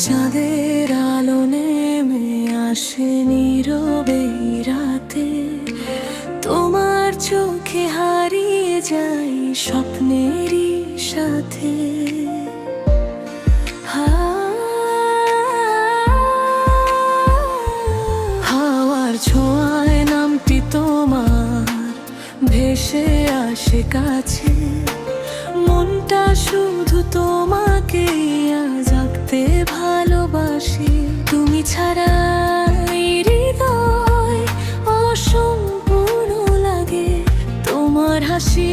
চাঁদের আলো নেমে আসে নীরবে রাতে, তোমার চোখে হারিয়ে যাই স্বপ্নেরই সাথে। হাওয়ার ছোঁয়ায় নামটি তোমার ভেসে আসে কাছে, মনটা শুধু তোমাকে জাগতে ভালোবাসি। তুমি ছাড়া এই হৃদয় অসম্পূর্ণ লাগে, তোমার হাসি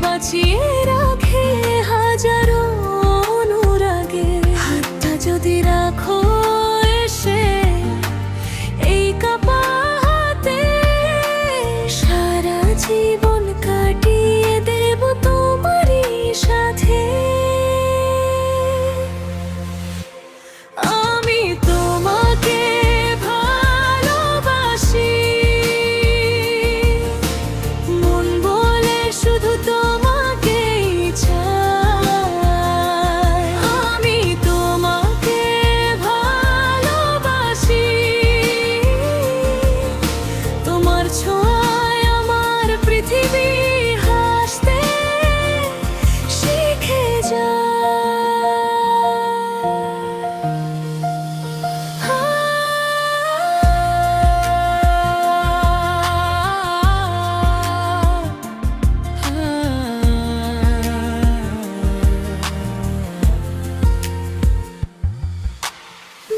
বাঁচিয়ে রাখে হাজারো অনুরাগে। হাতটা যদি রাখো এসে এই কাপা হাতে, সারা জীবন কাটিয়ে দেব তোমারই সাথে। আমি তোমাকে ভালোবাসি, মন বলে শুধু তোমাকেই চাই। আমি তোমাকে ভালোবাসি, তোমার ছোঁয়ায় আমার পৃথিবী হাসতে শিখে যায়।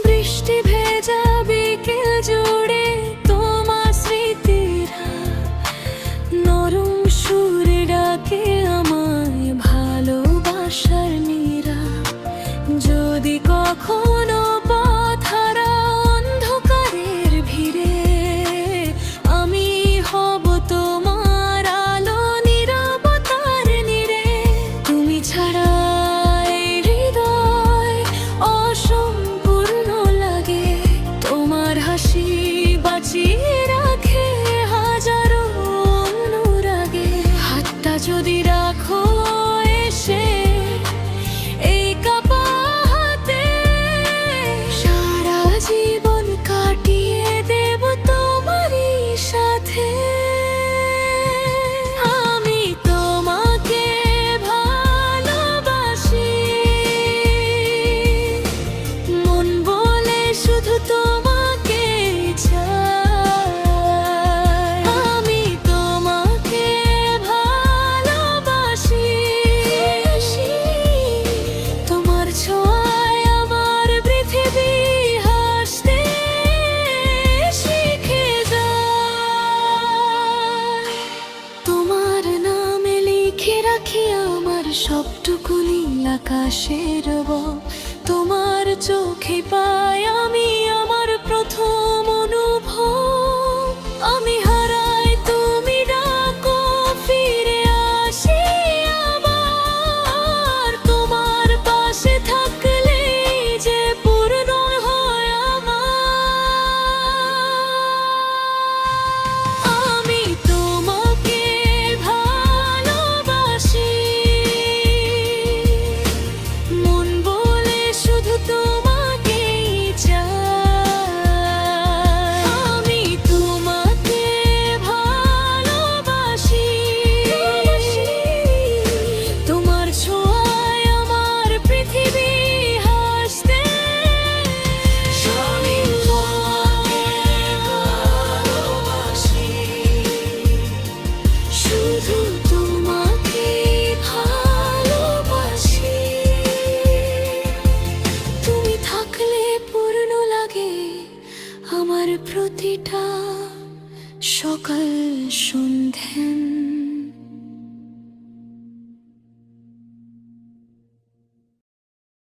বৃষ্টি ভেজা বিকেল জুড়ে তোমার স্মৃতিরা নরম সুরে ডাকে আমায় ভালোবাসার নীরা। যদি কখনো পথ হারা অন্ধকারের ভিড়ে, আমি হব তোমার আলো নীরবতার নীড়ে। তুমি ছাড়া এই হৃদয় অসম্পূর্ণ লাগে, তোমার হাসি বাঁচিয়ে রাখে হাজারো অনুরাগে। হাতটা যদি রাখো এসে এই কাপা হাতে, সারা জীবন কাটিয়ে দেব তোমারই সাথে। আমি তোমাকে ভালোবাসি, মন বলে শুধু তোমাকেই চাই। আমি তোমাকে ভালোবাসি, তোমার ছোঁয়ায় আমার পৃথিবী হাসতে শিখে যায়। তোমার নামে লিখে রাখি আমার সবটুকু নীল আকাশের রব। তোমার চোখে পাই আমি আমার প্রথম অনুভব। আমি হারাই তুমি ডাকো ফিরে আসি আবার, তোমার পাশে থাকলে যে পূর্ণ হয় আমার। আমি তোমাকে ভালোবাসি, মন বলে শুধু তোমাকেই চাই। আমি তোমাকে ভালোবাসি, তোমার ছোঁয়ায় আমার পৃথিবী হাসতে। আমি তোমাকে ভালোবাসি, শুধু তোমাকেই ভালোবাসি। তুমি থাকলে পূর্ণ লাগে আমার প্রতিটা সকাল সন্ধ্যা।